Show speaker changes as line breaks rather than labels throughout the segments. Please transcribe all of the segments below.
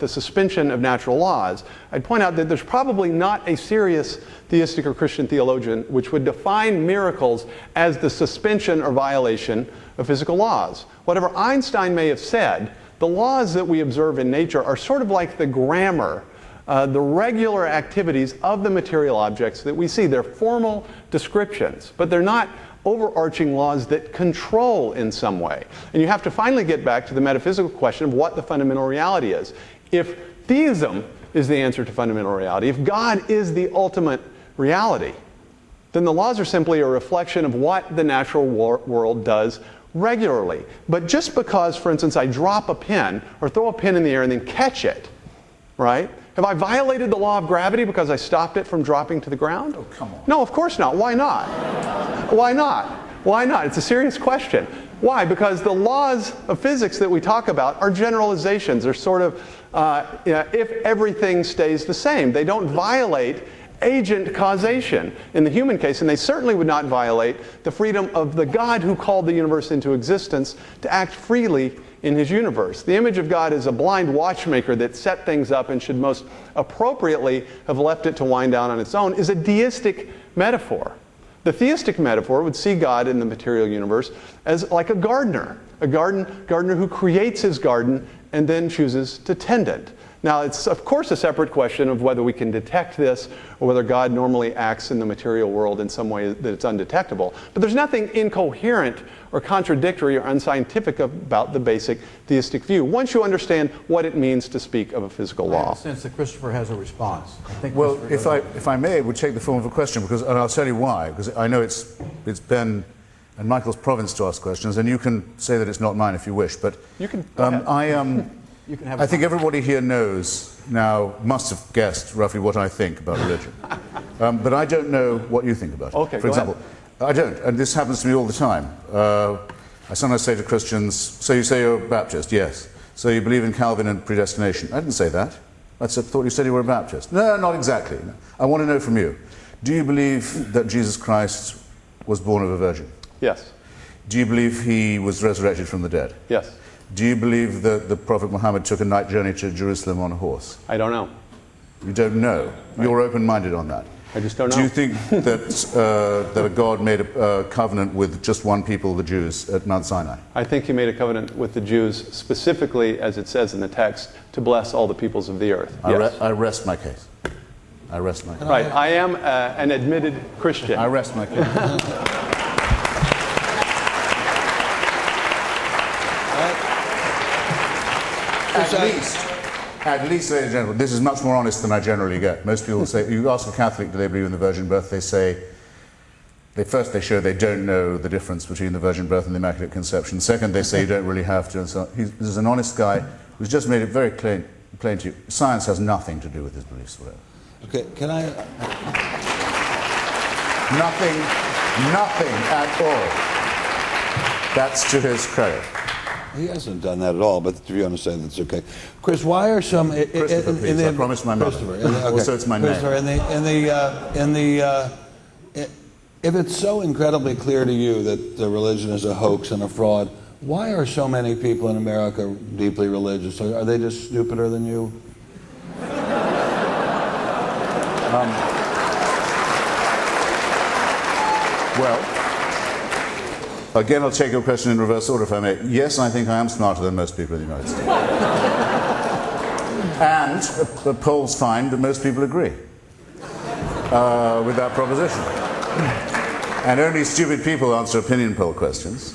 the suspension of natural laws, I'd point out that there's probably not a serious theistic or Christian theologian which would define miracles as the suspension or violation of physical laws. Whatever Einstein may have said, the laws that we observe in nature are sort of like the grammar, the regular activities of the material objects that we see. They're formal descriptions, but they're not overarching laws that control in some way. And you have to finally get back to the metaphysical question of what the fundamental reality is. If theism is the answer to fundamental reality, if God is the ultimate reality, then the laws are simply a reflection of what the natural world does regularly. But just because, for instance, I drop a pin or throw a pin in the air and then catch it, right? Have I violated the law of gravity because I stopped it from dropping to the ground?
Oh, come on.
No, of course not. Why not? Why not? Why not? It's a serious question. Why? Because the laws of physics that we talk about are generalizations. They're sort of, if everything stays the same. They don't violate agent causation in the human case, and they certainly would not violate the freedom of the God who called the universe into existence to act freely in his universe. The image of God is a blind watchmaker that set things up and should most appropriately have left it to wind down on its own, is a deistic metaphor. The theistic metaphor would see God in the material universe as like a gardener who creates his garden and then chooses to tend it. Now, it's of course a separate question of whether we can detect this or whether God normally acts in the material world in some way that it's undetectable. But there's nothing incoherent or contradictory or unscientific about the basic theistic view, once you understand what it means to speak of a physical law.
I have a sense that Christopher has a response.
Well, if I may, it would take the form of a question, because, and I'll tell you why, because I know it's Ben and Michael's province to ask questions, and you can say that it's not mine if you wish, but
you can.
I think everybody here knows now, must have guessed roughly what I think about religion. But I don't know what you think about it.
Okay,
for example, I don't, and this happens to me all the time. I sometimes say to Christians, so you say you're a Baptist? Yes. So you believe in Calvin and predestination? I didn't say that. I thought you said you were a Baptist. No, not exactly. No. I want to know from you, do you believe that Jesus Christ was born of a virgin?
Yes.
Do you believe he was resurrected from the dead?
Yes.
Do you believe that the Prophet Muhammad took a night journey to Jerusalem on a horse?
I don't know.
You don't know? Right. You're open-minded on that.
I just don't know.
Do you think that, that a God made a covenant with just one people, the Jews, at Mount Sinai?
I think he made a covenant with the Jews specifically, as it says in the text, to bless all the peoples of the earth. Yes.
I rest my case. I rest my case.
Right. I am an admitted Christian.
I rest my case. At least, ladies and gentlemen, this is much more honest than I generally get. Most people say, you ask a Catholic, do they believe in the virgin birth? They say, first they show they don't know the difference between the virgin birth and the Immaculate Conception. Second, they say you don't really have to. And so this is an honest guy who's just made it very plain to you. Science has nothing to do with his beliefs whatever.
Okay, can I?
Nothing at all. That's to his credit.
He hasn't done that at all, but to be honest, that's okay. Chris, why are some...
Christopher, please, I promised my mother. Okay. Also, it's my name.
If it's so incredibly clear to you that the religion is a hoax and a fraud, why are so many people in America deeply religious? Are they just stupider than you?
Well... Again, I'll take your question in reverse order, if I may. Yes, I think I am smarter than most people in the United States. And the polls find that most people agree with that proposition. And only stupid people answer opinion poll questions.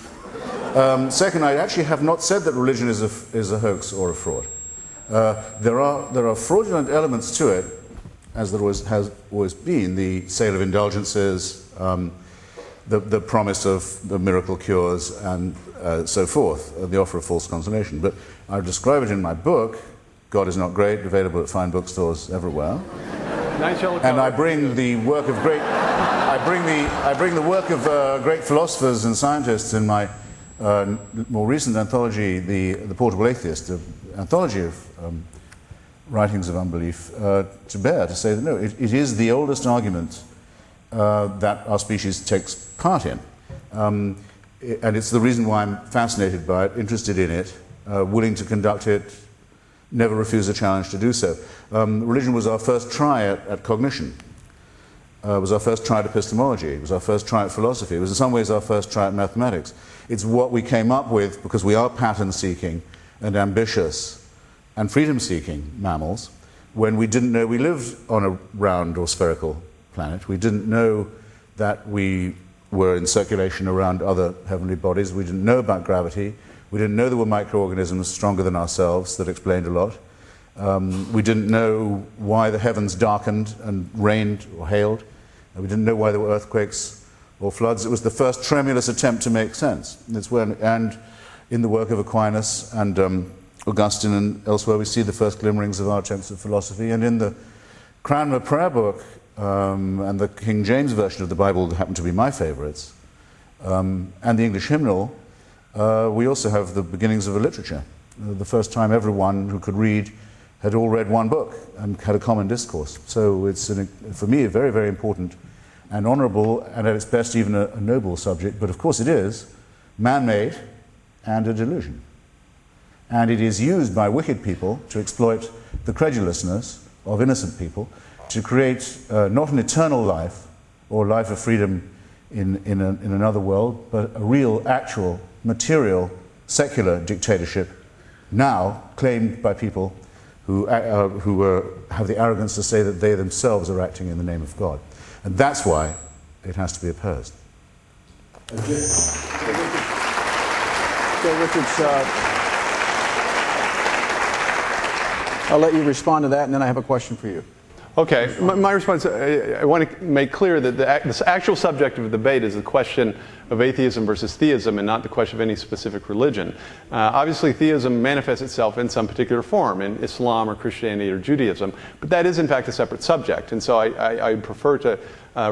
Second, I actually have not said that religion is a hoax or a fraud. There are fraudulent elements to it, as there has always been, the sale of indulgences, the promise of the miracle cures and so forth, the offer of false consolation. But I describe it in my book, God is Not Great, available at fine bookstores everywhere. And I bring the work of great, I bring the work of great philosophers and scientists in my more recent anthology, the Portable Atheist, an anthology of writings of unbelief, to bear, to say that no, it is the oldest argument that our species takes part in. And it's the reason why I'm fascinated by it, interested in it, willing to conduct it never refused a challenge to do so. Religion was our first try at cognition. It was our first try at epistemology. It was our first try at philosophy. It was in some ways our first try at mathematics. It's what we came up with because we are pattern-seeking and ambitious and freedom-seeking mammals when we didn't know we lived on a round or spherical planet. We didn't know that we were in circulation around other heavenly bodies. We didn't know about gravity. We didn't know there were microorganisms stronger than ourselves that explained a lot. We didn't know why the heavens darkened and rained or hailed. We didn't know why there were earthquakes or floods. It was the first tremulous attempt to make sense. And in the work of Aquinas and Augustine and elsewhere, we see the first glimmerings of our attempts at philosophy. And in the Cranmer prayer book and the King James version of the Bible that happen to be my favorites, and the English hymnal, we also have the beginnings of a literature. The first time everyone who could read had all read one book and had a common discourse. So it's, for me, a very, very important and honorable, and at its best even a noble subject. But of course it is man-made and a delusion. And it is used by wicked people to exploit the credulousness of innocent people to create not an eternal life or life of freedom in another world, but a real, actual, material, secular dictatorship now claimed by people who have the arrogance to say that they themselves are acting in the name of God. And that's why it has to be opposed.
So Richards, I'll let you respond to that, and then I have a question for you.
Okay, my response, I want to make clear that the actual subject of the debate is the question of atheism versus theism and not the question of any specific religion. Obviously, theism manifests itself in some particular form, in Islam or Christianity or Judaism, but that is in fact a separate subject, and so I prefer to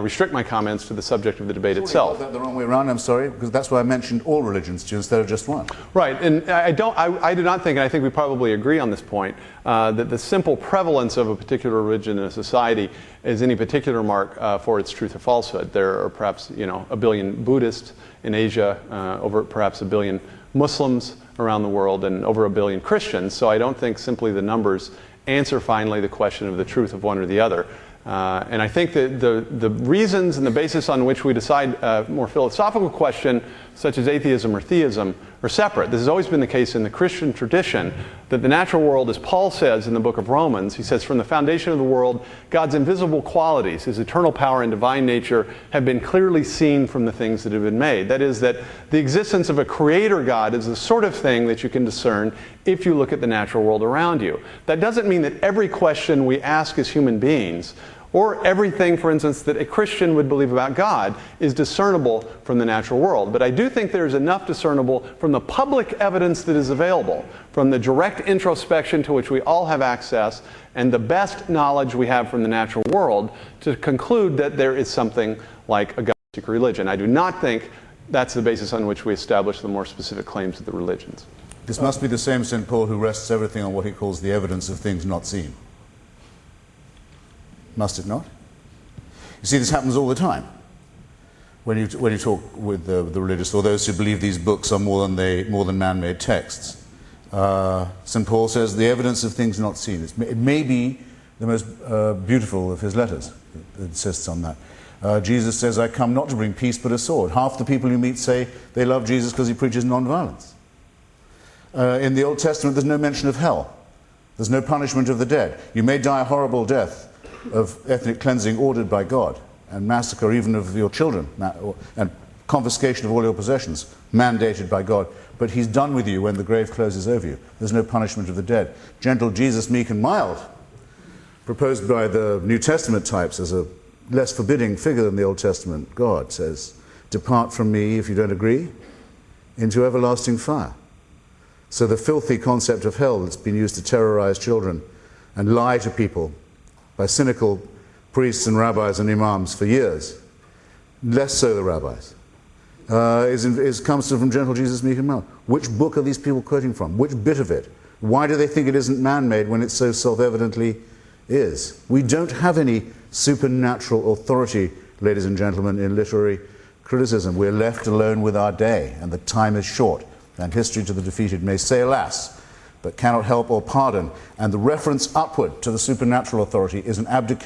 restrict my comments to the subject of the debate itself.
Got that the wrong way around, I'm sorry, because that's why I mentioned all religions to you instead of just one.
Right, and I do not think, and I think we probably agree on this point, that the simple prevalence of a particular religion in a society is any particular mark for its truth or falsehood. There are perhaps, a billion Buddhists in Asia, over perhaps a billion Muslims around the world, and over a billion Christians. So I don't think simply the numbers answer finally the question of the truth of one or the other. And I think that the reasons and the basis on which we decide a more philosophical question, such as atheism or theism, are separate. This has always been the case in the Christian tradition, that the natural world, as Paul says in the book of Romans, he says, from the foundation of the world, God's invisible qualities, his eternal power and divine nature, have been clearly seen from the things that have been made. That is, that the existence of a creator God is the sort of thing that you can discern if you look at the natural world around you. That doesn't mean that every question we ask as human beings, or everything, for instance, that a Christian would believe about God, is discernible from the natural world. But I do think there's enough discernible from the public evidence that is available, from the direct introspection to which we all have access, and the best knowledge we have from the natural world, to conclude that there is something like a God-seeker religion. I do not think that's the basis on which we establish the more specific claims of the religions.
This must be the same St. Paul who rests everything on what he calls the evidence of things not seen. Must it not? You see, this happens all the time. When you talk with the religious or those who believe these books are more than man-made texts, St. Paul says the evidence of things not seen. It may be the most beautiful of his letters. It insists on that. Jesus says, "I come not to bring peace but a sword." Half the people you meet say they love Jesus because he preaches non-violence. In the Old Testament, there's no mention of hell. There's no punishment of the dead. You may die a horrible death of ethnic cleansing ordered by God, and massacre even of your children, and confiscation of all your possessions, mandated by God. But he's done with you when the grave closes over you. There's no punishment of the dead. Gentle Jesus, meek and mild, proposed by the New Testament types as a less forbidding figure than the Old Testament God, says, "Depart from me, if you don't agree, into everlasting fire." So the filthy concept of hell that's been used to terrorize children and lie to people by cynical priests and rabbis and imams for years, less so the rabbis, comes from Gentle Jesus, meek and mild. Which book are these people quoting from? Which bit of it? Why do they think it isn't man-made when it so self-evidently is? We don't have any supernatural authority, ladies and gentlemen, in literary criticism. We're left alone with our day, and the time is short, and history to the defeated may say, alas, but cannot help or pardon, and the reference upward to the supernatural authority is an abdication